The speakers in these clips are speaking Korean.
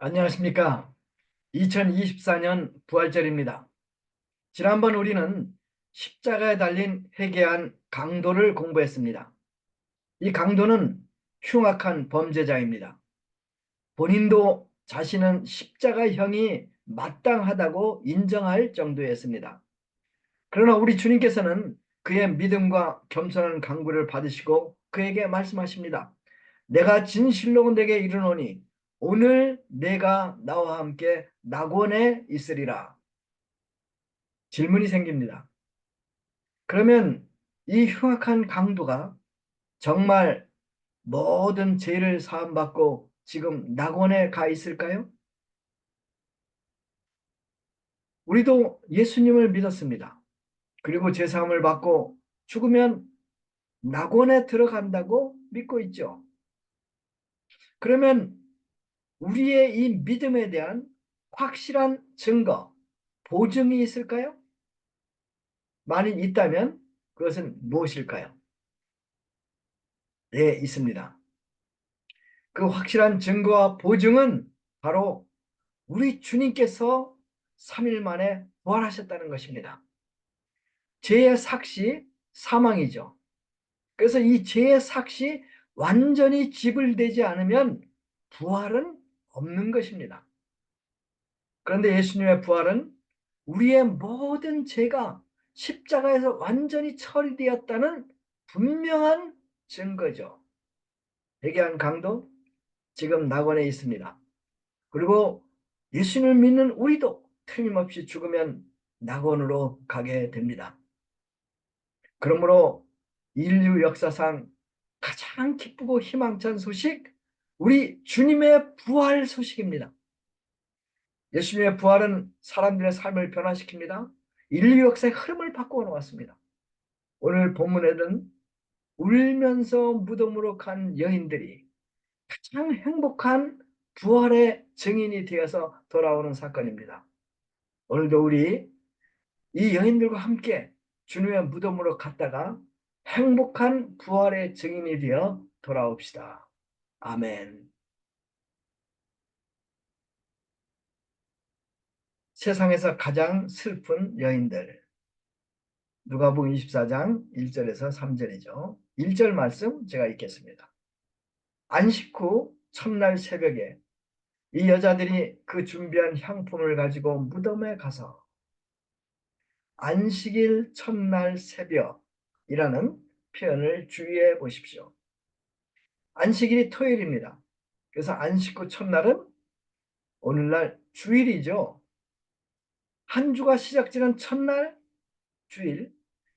안녕하십니까. 2024년 부활절입니다. 지난번 우리는 십자가에 달린 회개한 강도를 공부했습니다. 이 강도는 흉악한 범죄자입니다. 본인도 자신은 십자가형이 마땅하다고 인정할 정도였습니다. 그러나 우리 주님께서는 그의 믿음과 겸손한 강구를 받으시고 그에게 말씀하십니다. 내가 진실로 내게 이르노니 오늘 내가 나와 함께 낙원에 있으리라. 질문이 생깁니다. 그러면 이 흉악한 강도가 정말 모든 죄를 사함받고 지금 낙원에 가 있을까요? 우리도 예수님을 믿었습니다. 그리고 죄사함을 받고 죽으면 낙원에 들어간다고 믿고 있죠. 그러면 우리의 이 믿음에 대한 확실한 증거, 보증이 있을까요? 만일 있다면 그것은 무엇일까요? 네, 있습니다. 그 확실한 증거와 보증은 바로 우리 주님께서 3일 만에 부활하셨다는 것입니다. 죄의 삭시, 사망이죠. 그래서 이 죄의 삭시 완전히 지불되지 않으면 부활은 없는 것입니다. 그런데 예수님의 부활은 우리의 모든 죄가 십자가에서 완전히 처리되었다는 분명한 증거죠. 회개한 강도 지금 낙원에 있습니다. 그리고 예수님을 믿는 우리도 틀림없이 죽으면 낙원으로 가게 됩니다. 그러므로 인류 역사상 가장 기쁘고 희망찬 소식, 우리 주님의 부활 소식입니다. 예수님의 부활은 사람들의 삶을 변화시킵니다. 인류 역사의 흐름을 바꾸어 놓았습니다. 오늘 본문에는 울면서 무덤으로 간 여인들이 가장 행복한 부활의 증인이 되어서 돌아오는 사건입니다. 오늘도 우리 이 여인들과 함께 주님의 무덤으로 갔다가 행복한 부활의 증인이 되어 돌아옵시다. 아멘. 세상에서 가장 슬픈 여인들. 누가복음 24장 1절에서 3절이죠. 1절 말씀 제가 읽겠습니다. 안식 후 첫날 새벽에 이 여자들이 그 준비한 향품을 가지고 무덤에 가서, 안식일 첫날 새벽이라는 표현을 주의해 보십시오. 안식일이 토요일입니다. 그래서 안식 후 첫날은 오늘날 주일이죠. 한 주가 시작되는 첫날 주일,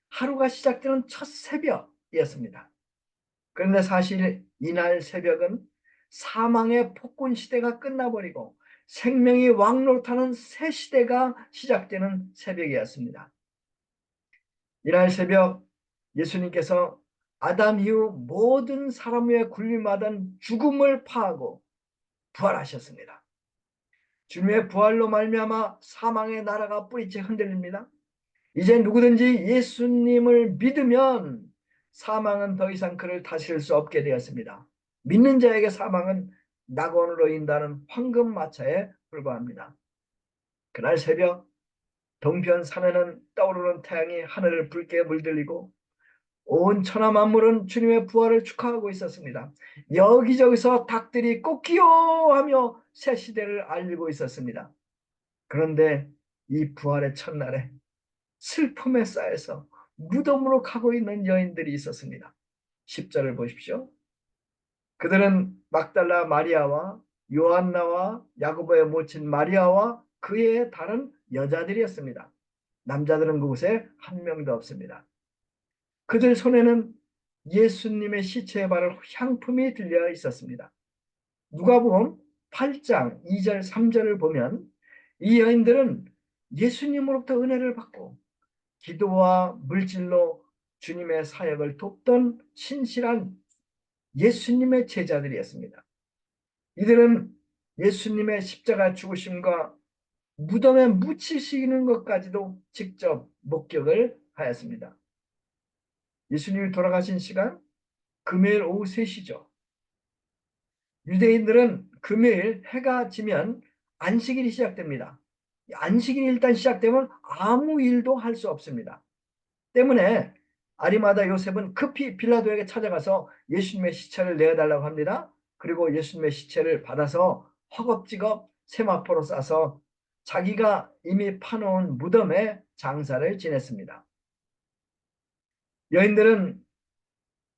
하루가 시작되는 첫 새벽이었습니다. 그런데 사실 이날 새벽은 사망의 폭군 시대가 끝나버리고 생명이 왕노릇하는 새 시대가 시작되는 새벽이었습니다. 이날 새벽 예수님께서 아담 이후 모든 사람 위에 군림하던 죽음을 파하고 부활하셨습니다. 주님의 부활로 말미암아 사망의 나라가 뿌리째 흔들립니다. 이제 누구든지 예수님을 믿으면 사망은 더 이상 그를 다스릴 수 없게 되었습니다. 믿는 자에게 사망은 낙원으로 인다는 황금마차에 불과합니다. 그날 새벽 동편 산에는 떠오르는 태양이 하늘을 붉게 물들이고 온 천하 만물은 주님의 부활을 축하하고 있었습니다. 여기저기서 닭들이 꽃기요 하며 새 시대를 알리고 있었습니다. 그런데 이 부활의 첫날에 슬픔에 쌓여서 무덤으로 가고 있는 여인들이 있었습니다. 10절을 보십시오. 그들은 막달라 마리아와 요한나와 야고보의 모친 마리아와 그의 다른 여자들이었습니다. 남자들은 그곳에 한 명도 없습니다. 그들 손에는 예수님의 시체에 바를 향품이 들려 있었습니다. 누가복음 8장 2절 3절을 보면 이 여인들은 예수님으로부터 은혜를 받고 기도와 물질로 주님의 사역을 돕던 신실한 예수님의 제자들이었습니다. 이들은 예수님의 십자가 죽으심과 무덤에 묻히시는 것까지도 직접 목격을 하였습니다. 예수님이 돌아가신 시간 금요일 오후 3시죠. 유대인들은 금요일 해가 지면 안식일이 시작됩니다. 안식일이 일단 시작되면 아무 일도 할 수 없습니다. 때문에 아리마다 요셉은 급히 빌라도에게 찾아가서 예수님의 시체를 내어달라고 합니다. 그리고 예수님의 시체를 받아서 허겁지겁 세마포로 싸서 자기가 이미 파놓은 무덤에 장사를 지냈습니다. 여인들은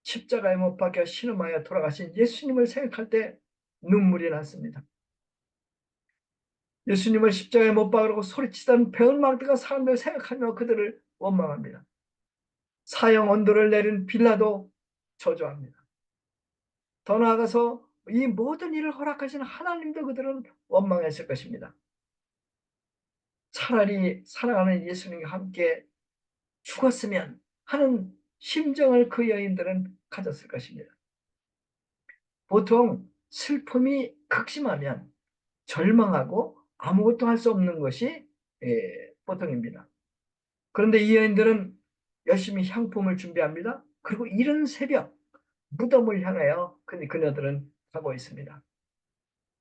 십자가에 못 박혀 신음하여 돌아가신 예수님을 생각할 때 눈물이 났습니다. 예수님을 십자가에 못 박으라고 소리치던 배은망대가 사람들을 생각하며 그들을 원망합니다. 사형 언도를 내린 빌라도 저주합니다. 더 나아가서 이 모든 일을 허락하신 하나님도 그들은 원망했을 것입니다. 차라리 사랑하는 예수님과 함께 죽었으면 하는 심정을 그 여인들은 가졌을 것입니다. 보통 슬픔이 극심하면 절망하고 아무것도 할 수 없는 것이 보통입니다. 그런데 이 여인들은 열심히 향품을 준비합니다. 그리고 이른 새벽 무덤을 향하여 그녀들은 가고 있습니다.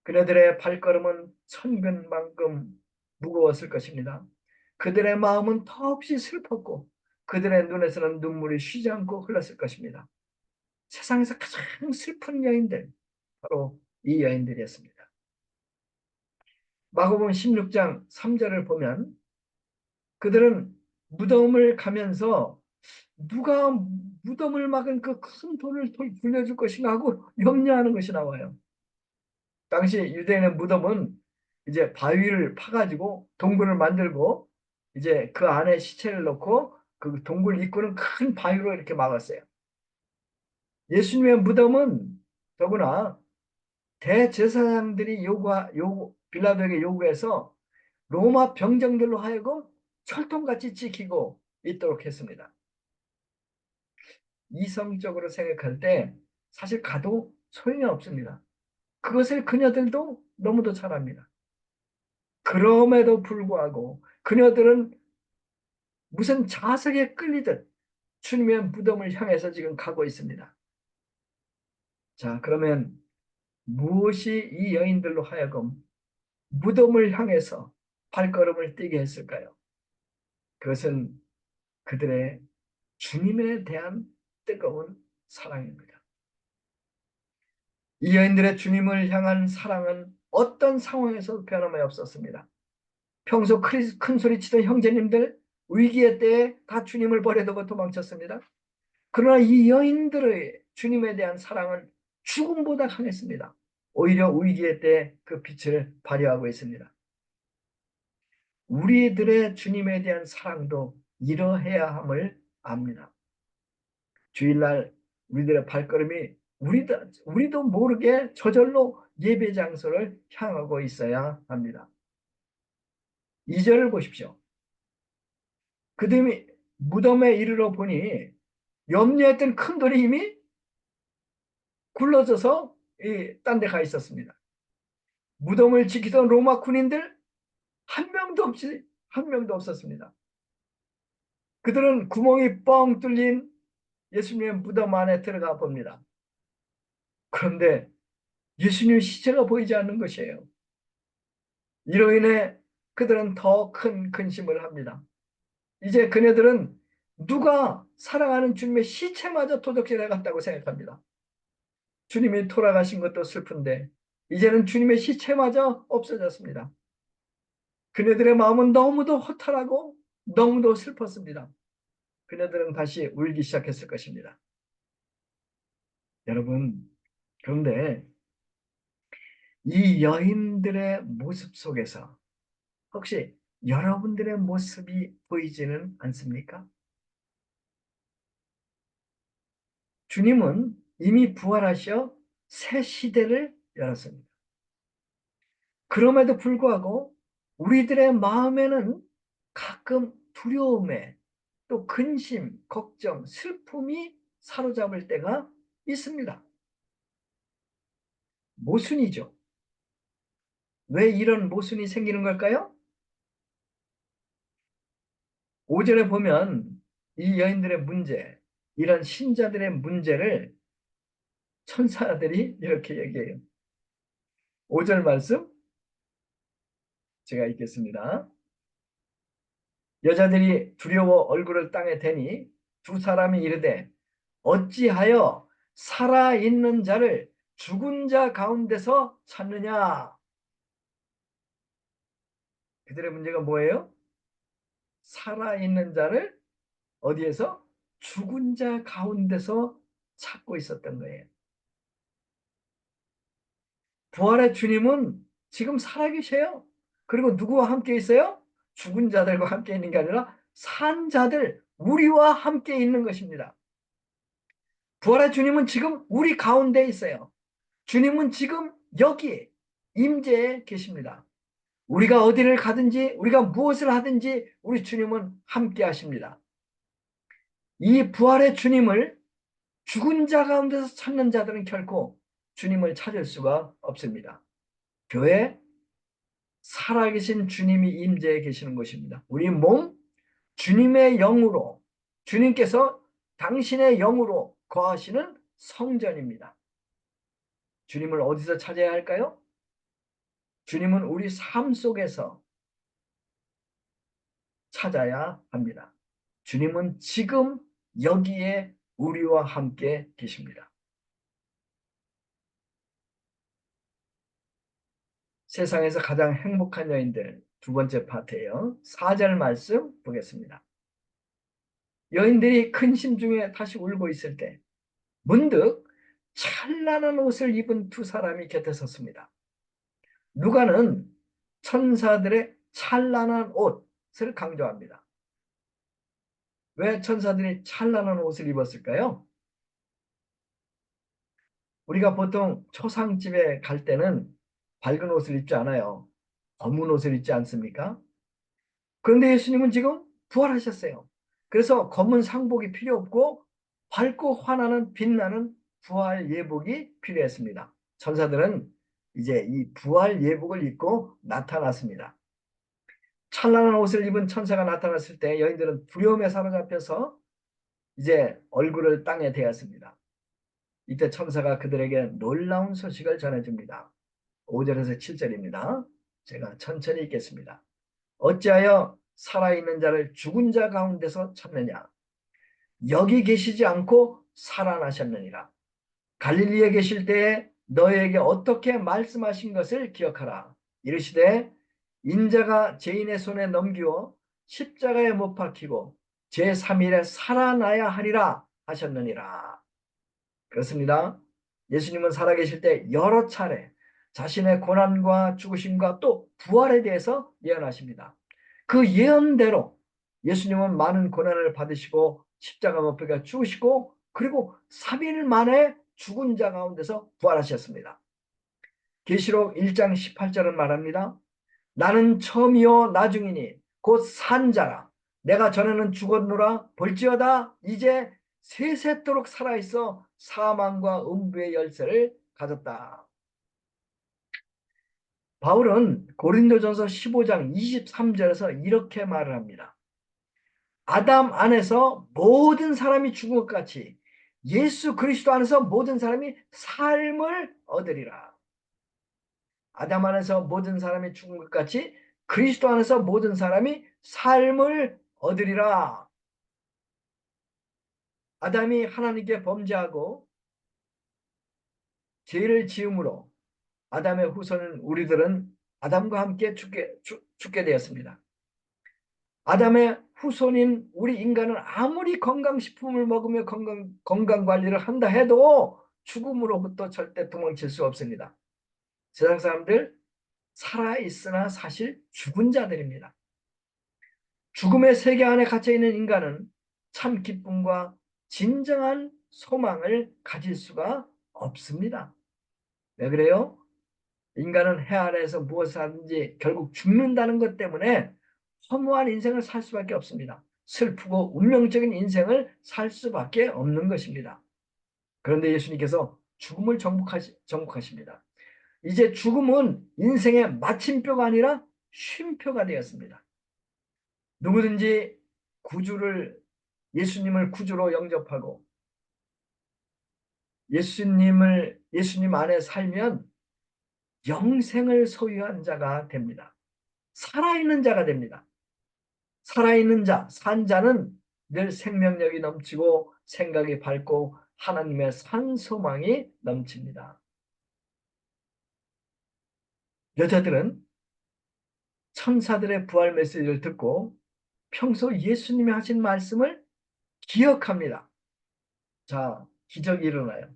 그녀들의 발걸음은 천근만금 무거웠을 것입니다. 그들의 마음은 더없이 슬펐고 그들의 눈에서는 눈물이 쉬지 않고 흘렀을 것입니다. 세상에서 가장 슬픈 여인들, 바로 이 여인들이었습니다. 마가복음 16장 3절을 보면 그들은 무덤을 가면서 누가 무덤을 막은 그 큰 돌을 돌려줄 것인가 하고 염려하는 것이 나와요. 당시 유대인의 무덤은 이제 바위를 파가지고 동굴을 만들고 이제 그 안에 시체를 넣고 그 동굴 입구는 큰 바위로 이렇게 막았어요. 예수님의 무덤은 더구나 대제사장들이 빌라도에게 요구해서 로마 병정들로 하여금 철통같이 지키고 있도록 했습니다. 이성적으로 생각할 때 사실 가도 소용이 없습니다. 그것을 그녀들도 너무도 잘 압니다. 그럼에도 불구하고 그녀들은 무슨 자석에 끌리듯 주님의 무덤을 향해서 지금 가고 있습니다. 자, 그러면 무엇이 이 여인들로 하여금 무덤을 향해서 발걸음을 뛰게 했을까요? 그것은 그들의 주님에 대한 뜨거운 사랑입니다. 이 여인들의 주님을 향한 사랑은 어떤 상황에서도 변함이 없었습니다. 평소 큰 소리 치던 형제님들 위기의 때에 다 주님을 버려두고 도망쳤습니다. 그러나 이 여인들의 주님에 대한 사랑은 죽음보다 강했습니다. 오히려 위기의 때 그 빛을 발휘하고 있습니다. 우리들의 주님에 대한 사랑도 이러해야 함을 압니다. 주일날 우리들의 발걸음이 우리도 모르게 저절로 예배 장소를 향하고 있어야 합니다. 2절을 보십시오. 그들이 무덤에 이르러 보니 염려했던 큰 돌이 이미 굴러져서 딴 데 가 있었습니다. 무덤을 지키던 로마 군인들 한 명도 없었습니다. 그들은 구멍이 뻥 뚫린 예수님의 무덤 안에 들어가 봅니다. 그런데 예수님의 시체가 보이지 않는 것이에요. 이로 인해 그들은 더 큰 근심을 합니다. 이제 그녀들은 누가 사랑하는 주님의 시체마저 도적질해 갔다고 생각합니다. 주님이 돌아가신 것도 슬픈데 이제는 주님의 시체마저 없어졌습니다. 그녀들의 마음은 너무도 허탈하고 너무도 슬펐습니다. 그녀들은 다시 울기 시작했을 것입니다. 여러분, 그런데 이 여인들의 모습 속에서 혹시 여러분들의 모습이 보이지는 않습니까? 주님은 이미 부활하셔 새 시대를 열었습니다. 그럼에도 불구하고 우리들의 마음에는 가끔 두려움에 또 근심, 걱정, 슬픔이 사로잡을 때가 있습니다. 모순이죠. 왜 이런 모순이 생기는 걸까요? 5절에 보면 이 여인들의 문제, 이런 신자들의 문제를 천사들이 이렇게 얘기해요. 5절 말씀 제가 읽겠습니다. 여자들이 두려워 얼굴을 땅에 대니 두 사람이 이르되 어찌하여 살아있는 자를 죽은 자 가운데서 찾느냐. 그들의 문제가 뭐예요? 살아있는 자를 어디에서? 죽은 자 가운데서 찾고 있었던 거예요. 부활의 주님은 지금 살아계세요. 그리고 누구와 함께 있어요? 죽은 자들과 함께 있는 게 아니라 산 자들, 우리와 함께 있는 것입니다. 부활의 주님은 지금 우리 가운데 있어요. 주님은 지금 여기 임재에 계십니다. 우리가 어디를 가든지 우리가 무엇을 하든지 우리 주님은 함께 하십니다. 이 부활의 주님을 죽은 자 가운데서 찾는 자들은 결코 주님을 찾을 수가 없습니다. 교회 살아계신 주님이 임재해 계시는 것입니다. 우리 몸 주님의 영으로 주님께서 당신의 영으로 거하시는 성전입니다. 주님을 어디서 찾아야 할까요? 주님은 우리 삶 속에서 찾아야 합니다. 주님은 지금 여기에 우리와 함께 계십니다. 세상에서 가장 행복한 여인들 두 번째 파트예요. 4절 말씀 보겠습니다. 여인들이 큰 심중에 다시 울고 있을 때 문득 찬란한 옷을 입은 두 사람이 곁에 섰습니다. 누가는 천사들의 찬란한 옷을 강조합니다. 왜 천사들이 찬란한 옷을 입었을까요? 우리가 보통 초상집에 갈 때는 밝은 옷을 입지 않아요. 검은 옷을 입지 않습니까? 그런데 예수님은 지금 부활하셨어요. 그래서 검은 상복이 필요 없고 밝고 환하는 빛나는 부활 예복이 필요했습니다. 천사들은 이제 이 부활 예복을 입고 나타났습니다. 찬란한 옷을 입은 천사가 나타났을 때 여인들은 두려움에 사로잡혀서 이제 얼굴을 땅에 대었습니다. 이때 천사가 그들에게 놀라운 소식을 전해줍니다. 5절에서 7절입니다. 제가 천천히 읽겠습니다. 어찌하여 살아있는 자를 죽은 자 가운데서 찾느냐? 여기 계시지 않고 살아나셨느니라. 갈릴리에 계실 때에 너희에게 어떻게 말씀하신 것을 기억하라. 이르시되 인자가 죄인의 손에 넘기어 십자가에 못 박히고 제3일에 살아나야 하리라 하셨느니라. 그렇습니다. 예수님은 살아계실 때 여러 차례 자신의 고난과 죽으심과 또 부활에 대해서 예언하십니다. 그 예언대로 예수님은 많은 고난을 받으시고 십자가 못 박혀 죽으시고 그리고 3일 만에 죽은 자 가운데서 부활하셨습니다. 계시록 1장 18절은 말합니다. 나는 처음이요 나중이니 곧 산자라. 내가 전에는 죽었노라 볼지어다 이제 세세토록 살아있어 사망과 음부의 열쇠를 가졌다. 바울은 고린도전서 15장 23절에서 이렇게 말을 합니다. 아담 안에서 모든 사람이 죽은 것 같이 예수 그리스도 안에서 모든 사람이 삶을 얻으리라. 아담 안에서 모든 사람이 죽은 것 같이 그리스도 안에서 모든 사람이 삶을 얻으리라. 아담이 하나님께 범죄하고 죄를 지음으로 아담의 후손은 우리들은 아담과 함께 죽게 되었습니다. 아담의 후손인 우리 인간은 아무리 건강식품을 먹으며 건강관리를 한다 해도 죽음으로부터 절대 도망칠 수 없습니다. 세상 사람들 살아있으나 사실 죽은 자들입니다. 죽음의 세계 안에 갇혀있는 인간은 참 기쁨과 진정한 소망을 가질 수가 없습니다. 왜 그래요? 인간은 해 아래에서 무엇을 하든지 결국 죽는다는 것 때문에 허무한 인생을 살 수밖에 없습니다. 슬프고 운명적인 인생을 살 수밖에 없는 것입니다. 그런데 예수님께서 죽음을 정복하십니다. 이제 죽음은 인생의 마침표가 아니라 쉼표가 되었습니다. 누구든지 예수님을 구주로 영접하고 예수님 안에 살면 영생을 소유한 자가 됩니다. 살아있는 자가 됩니다. 살아있는 자, 산 자는 늘 생명력이 넘치고 생각이 밝고 하나님의 산 소망이 넘칩니다. 여자들은 천사들의 부활 메시지를 듣고 평소 예수님이 하신 말씀을 기억합니다. 자, 기적이 일어나요.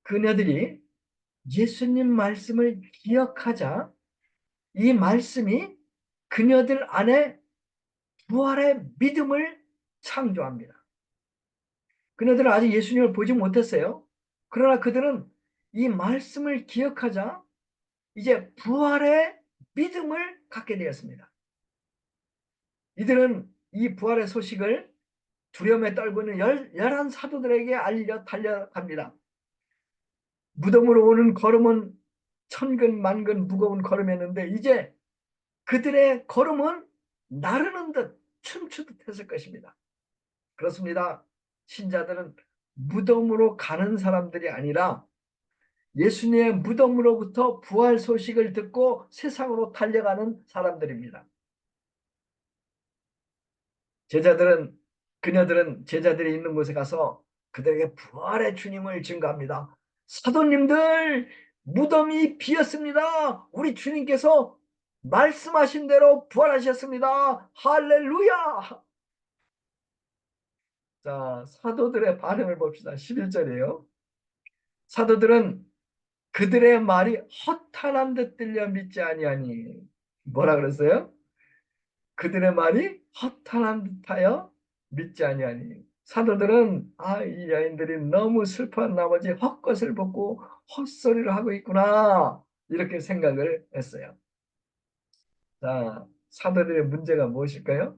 그녀들이 예수님 말씀을 기억하자 이 말씀이 그녀들 안에 부활의 믿음을 창조합니다. 그녀들은 아직 예수님을 보지 못했어요. 그러나 그들은 이 말씀을 기억하자 이제 부활의 믿음을 갖게 되었습니다. 이들은 이 부활의 소식을 두려움에 떨고 있는 열한 사도들에게 알려 달려갑니다. 무덤으로 오는 걸음은 천근 만근 무거운 걸음이었는데 이제 그들의 걸음은 나르는 듯 춤추듯 했을 것입니다. 그렇습니다. 신자들은 무덤으로 가는 사람들이 아니라 예수님의 무덤으로부터 부활 소식을 듣고 세상으로 달려가는 사람들입니다. 그녀들은 제자들이 있는 곳에 가서 그들에게 부활의 주님을 증거합니다. 사도님들, 무덤이 비었습니다. 우리 주님께서 말씀하신 대로 부활하셨습니다. 할렐루야! 자, 사도들의 반응을 봅시다. 11절이에요. 사도들은 그들의 말이 허탄한 듯 들려 믿지 아니하니. 뭐라 그랬어요? 그들의 말이 허탄한 듯하여 믿지 아니하니. 사도들은 이 여인들이 너무 슬퍼한 나머지 헛것을 벗고 헛소리를 하고 있구나 이렇게 생각을 했어요. 자, 사도들의 문제가 무엇일까요?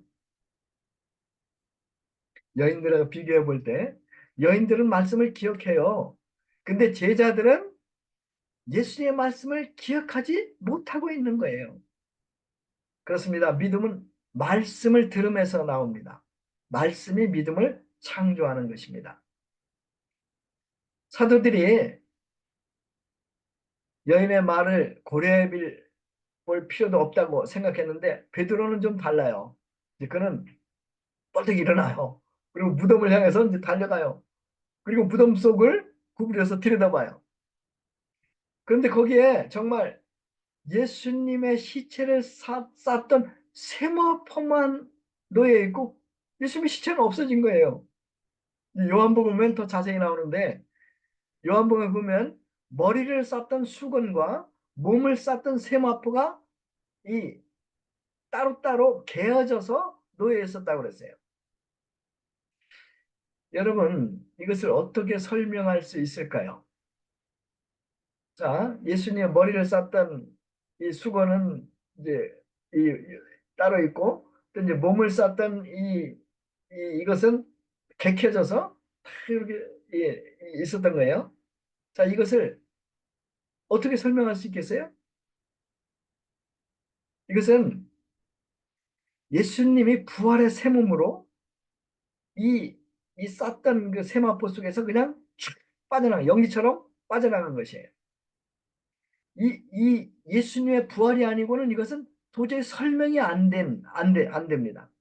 여인들하고 비교해 볼 때 여인들은 말씀을 기억해요. 근데 제자들은 예수님의 말씀을 기억하지 못하고 있는 거예요. 그렇습니다. 믿음은 말씀을 들음에서 나옵니다. 말씀이 믿음을 창조하는 것입니다. 사도들이 여인의 말을 고려해 볼 필요도 없다고 생각했는데 베드로는 좀 달라요. 그는 뻘떡 일어나요. 그리고 무덤을 향해서 이제 달려가요. 그리고 무덤 속을 구부려서 들여다봐요. 그런데 거기에 정말 예수님의 시체를 쌌던 세마포만 놓여 있고 예수님의 시체는 없어진 거예요. 요한복음 보면 더 자세히 나오는데 요한복음에 보면 머리를 쌌던 수건과 몸을 쌌던 세마포가 이 따로따로 개어져서 놓여 있었다고 그랬어요. 여러분, 이것을 어떻게 설명할 수 있을까요? 자, 예수님의 머리를 쌌던 이 수건은 이제 따로 있고, 또 이제 몸을 쌌던 이것은 개켜져서 이렇게 있었던 거예요. 자, 이것을 어떻게 설명할 수 있겠어요? 이것은 예수님이 부활의 새 몸으로 이 쌌던 그 세마포 속에서 그냥 연기처럼 빠져나간 것이에요. 이 예수님의 부활이 아니고는 이것은 도저히 설명이 안 됩니다.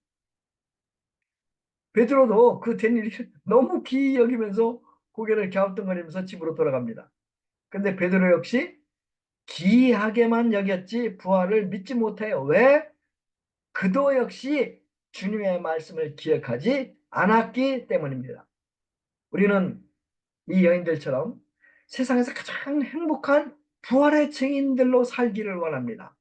베드로도 그 된 일이 너무 기이 여기면서 고개를 갸우뚱거리면서 집으로 돌아갑니다. 근데 베드로 역시 기이하게만 여겼지 부활을 믿지 못해요. 왜? 그도 역시 주님의 말씀을 기억하지 않았기 때문입니다. 우리는 이 여인들처럼 세상에서 가장 행복한 부활의 증인들로 살기를 원합니다.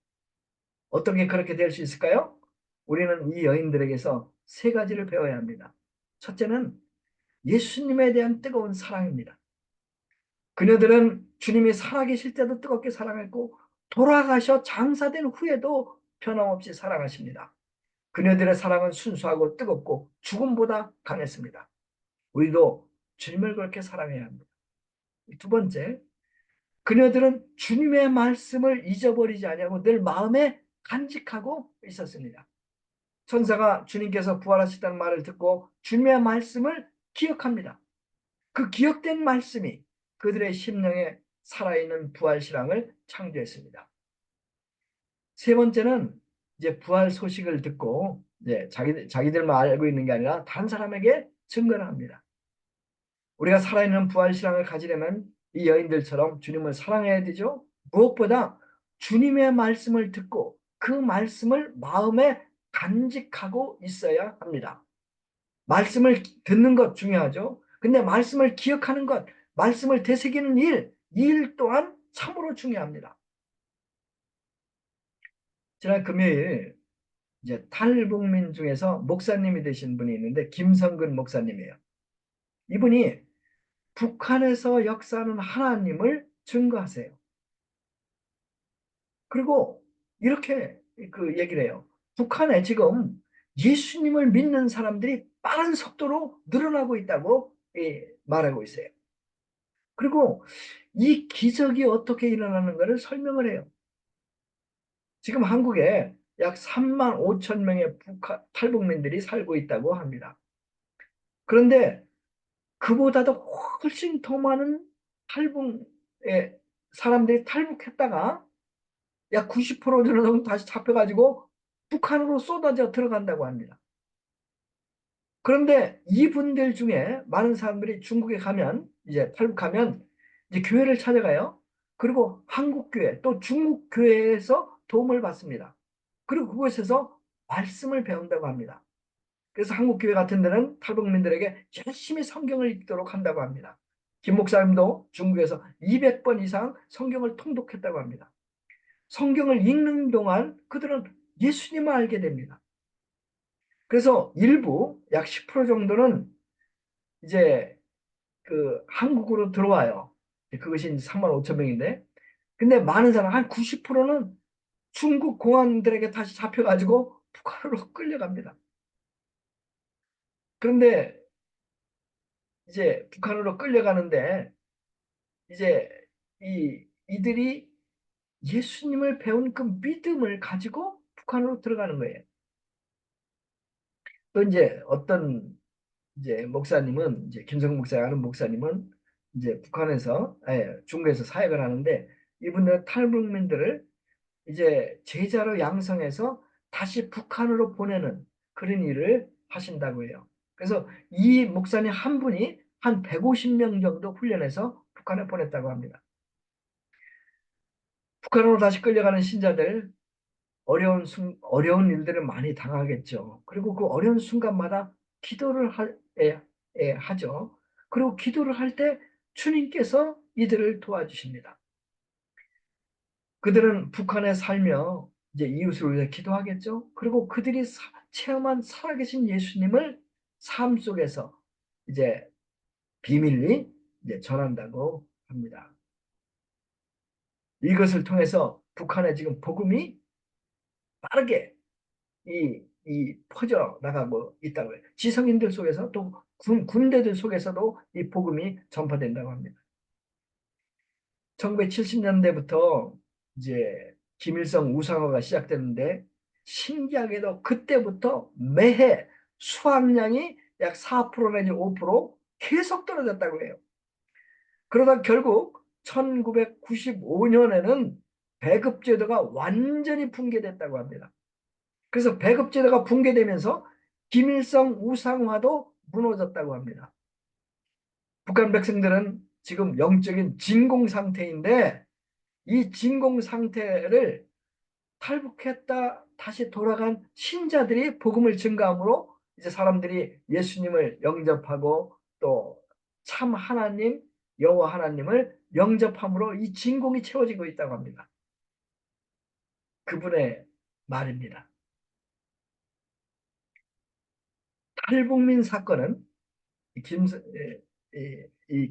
어떻게 그렇게 될 수 있을까요? 우리는 이 여인들에게서 세 가지를 배워야 합니다. 첫째는 예수님에 대한 뜨거운 사랑입니다. 그녀들은 주님이 살아계실 때도 뜨겁게 사랑했고 돌아가셔 장사된 후에도 변함없이 사랑하십니다. 그녀들의 사랑은 순수하고 뜨겁고 죽음보다 강했습니다. 우리도 주님을 그렇게 사랑해야 합니다. 두 번째, 그녀들은 주님의 말씀을 잊어버리지 아니하고 늘 마음에 간직하고 있었습니다. 천사가 주님께서 부활하셨다는 말을 듣고 주님의 말씀을 기억합니다. 그 기억된 말씀이 그들의 심령에 살아있는 부활신앙을 창조했습니다. 세 번째는 이제 부활 소식을 듣고 이제 자기들만 알고 있는 게 아니라 다른 사람에게 증거를 합니다. 우리가 살아있는 부활신앙을 가지려면 이 여인들처럼 주님을 사랑해야 되죠. 무엇보다 주님의 말씀을 듣고 그 말씀을 마음에 간직하고 있어야 합니다. 말씀을 듣는 것 중요하죠. 근데 말씀을 기억하는 것, 말씀을 되새기는 일 또한 참으로 중요합니다. 지난 금요일 이제 탈북민 중에서 목사님이 되신 분이 있는데 김성근 목사님이에요. 이분이 북한에서 역사하는 하나님을 증거하세요. 그리고 이렇게 그 얘기를 해요. 북한에 지금 예수님을 믿는 사람들이 빠른 속도로 늘어나고 있다고 말하고 있어요. 그리고 이 기적이 어떻게 일어나는가를 설명을 해요. 지금 한국에 약 3만 5천 명의 탈북민들이 살고 있다고 합니다. 그런데 그보다도 훨씬 더 많은 탈북의 사람들이 탈북했다가 약 90% 정도 다시 잡혀가지고 북한으로 쏟아져 들어간다고 합니다. 그런데 이분들 중에 많은 사람들이 중국에 가면 이제 탈북하면 이제 교회를 찾아가요. 그리고 한국 교회 또 중국 교회에서 도움을 받습니다. 그리고 그곳에서 말씀을 배운다고 합니다. 그래서 한국 교회 같은 데는 탈북민들에게 열심히 성경을 읽도록 한다고 합니다. 김 목사님도 중국에서 200번 이상 성경을 통독했다고 합니다. 성경을 읽는 동안 그들은 예수님을 알게 됩니다. 그래서 일부 약 10% 정도는 이제 그 한국으로 들어와요. 그것이 3만 5천 명인데, 근데 많은 사람 한 90%는 중국 공안들에게 다시 잡혀가지고 북한으로 끌려갑니다. 그런데 이제 북한으로 끌려가는데 이제 이들이 예수님을 배운 그 믿음을 가지고 북한으로 들어가는 거예요. 또 이제 어떤 이제 목사님은 이제 김성국 목사가 하는 목사님은 이제 북한에서 중국에서 사역을 하는데 이분들 탈북민들을 이제 제자로 양성해서 다시 북한으로 보내는 그런 일을 하신다고 해요. 그래서 이 목사님 한 분이 한 150명 정도 훈련해서 북한에 보냈다고 합니다. 북한으로 다시 끌려가는 신자들 어려운 일들을 많이 당하겠죠. 그리고 그 어려운 순간마다 기도를 하죠. 그리고 기도를 할 때 주님께서 이들을 도와주십니다. 그들은 북한에 살며 이제 이웃을 위해 기도하겠죠. 그리고 그들이 체험한 살아계신 예수님을 삶 속에서 이제 비밀리 이제 전한다고 합니다. 이것을 통해서 북한에 지금 복음이 빠르게 이 퍼져 나가고 있다고 해요. 지성인들 속에서 또 군대들 속에서도 이 복음이 전파된다고 합니다. 1970년대부터 이제 김일성 우상화가 시작됐는데 신기하게도 그때부터 매해 수확량이 약 4% 내지 5% 계속 떨어졌다고 해요. 그러다 결국 1995년에는 배급제도가 완전히 붕괴됐다고 합니다. 그래서 배급제도가 붕괴되면서 김일성 우상화도 무너졌다고 합니다. 북한 백성들은 지금 영적인 진공 상태인데 이 진공 상태를 탈북했다 다시 돌아간 신자들이 복음을 증거함으로 이제 사람들이 예수님을 영접하고 또 참 하나님 여호와 하나님을 영접함으로 이 진공이 채워지고 있다고 합니다. 그분의 말입니다. 탈북민 사건은 김,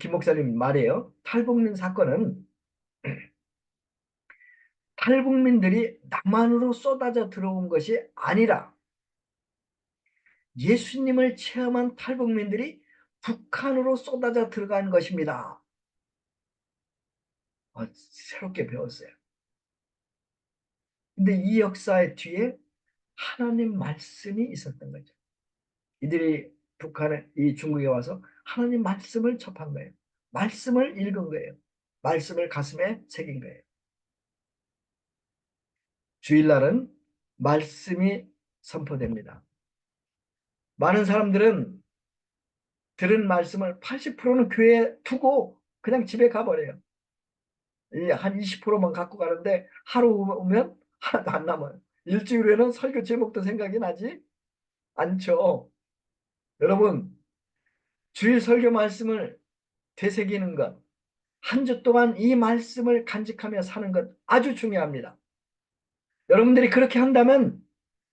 김 목사님 말이에요. 탈북민 사건은 탈북민들이 남한으로 쏟아져 들어온 것이 아니라 예수님을 체험한 탈북민들이 북한으로 쏟아져 들어간 것입니다. 새롭게 배웠어요. 근데 이 역사의 뒤에 하나님 말씀이 있었던 거죠. 이들이 북한에 이 중국에 와서 하나님 말씀을 접한 거예요. 말씀을 읽은 거예요. 말씀을 가슴에 새긴 거예요. 주일날은 말씀이 선포됩니다. 많은 사람들은 들은 말씀을 80%는 교회에 두고 그냥 집에 가버려요. 한 20%만 갖고 가는데 하루 오면 하나도 안 남아요. 일주일 후에는 설교 제목도 생각이 나지 않죠. 여러분, 주일 설교 말씀을 되새기는 것, 한 주 동안 이 말씀을 간직하며 사는 것 아주 중요합니다. 여러분들이 그렇게 한다면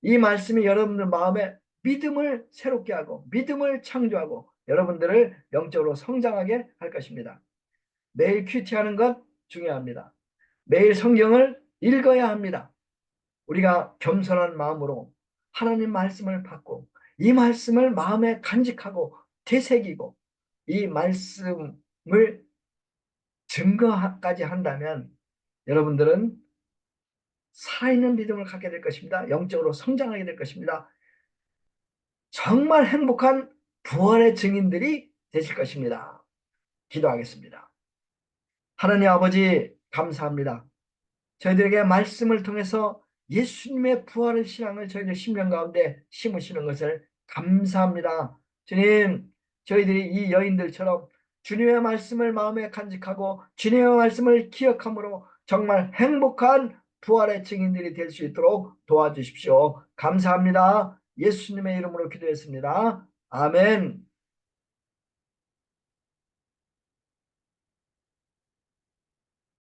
이 말씀이 여러분들 마음에 믿음을 새롭게 하고 믿음을 창조하고 여러분들을 영적으로 성장하게 할 것입니다. 매일 큐티하는 것 중요합니다. 매일 성경을 읽어야 합니다. 우리가 겸손한 마음으로 하나님 말씀을 받고 이 말씀을 마음에 간직하고 되새기고 이 말씀을 증거까지 한다면 여러분들은 살아있는 믿음을 갖게 될 것입니다. 영적으로 성장하게 될 것입니다. 정말 행복한 부활의 증인들이 되실 것입니다. 기도하겠습니다. 하나님 아버지 감사합니다. 저희들에게 말씀을 통해서 예수님의 부활의 신앙을 저희들 심령 가운데 심으시는 것을 감사합니다. 주님, 저희들이 이 여인들처럼 주님의 말씀을 마음에 간직하고 주님의 말씀을 기억함으로 정말 행복한 부활의 증인들이 될 수 있도록 도와주십시오. 감사합니다. 예수님의 이름으로 기도했습니다. 아멘.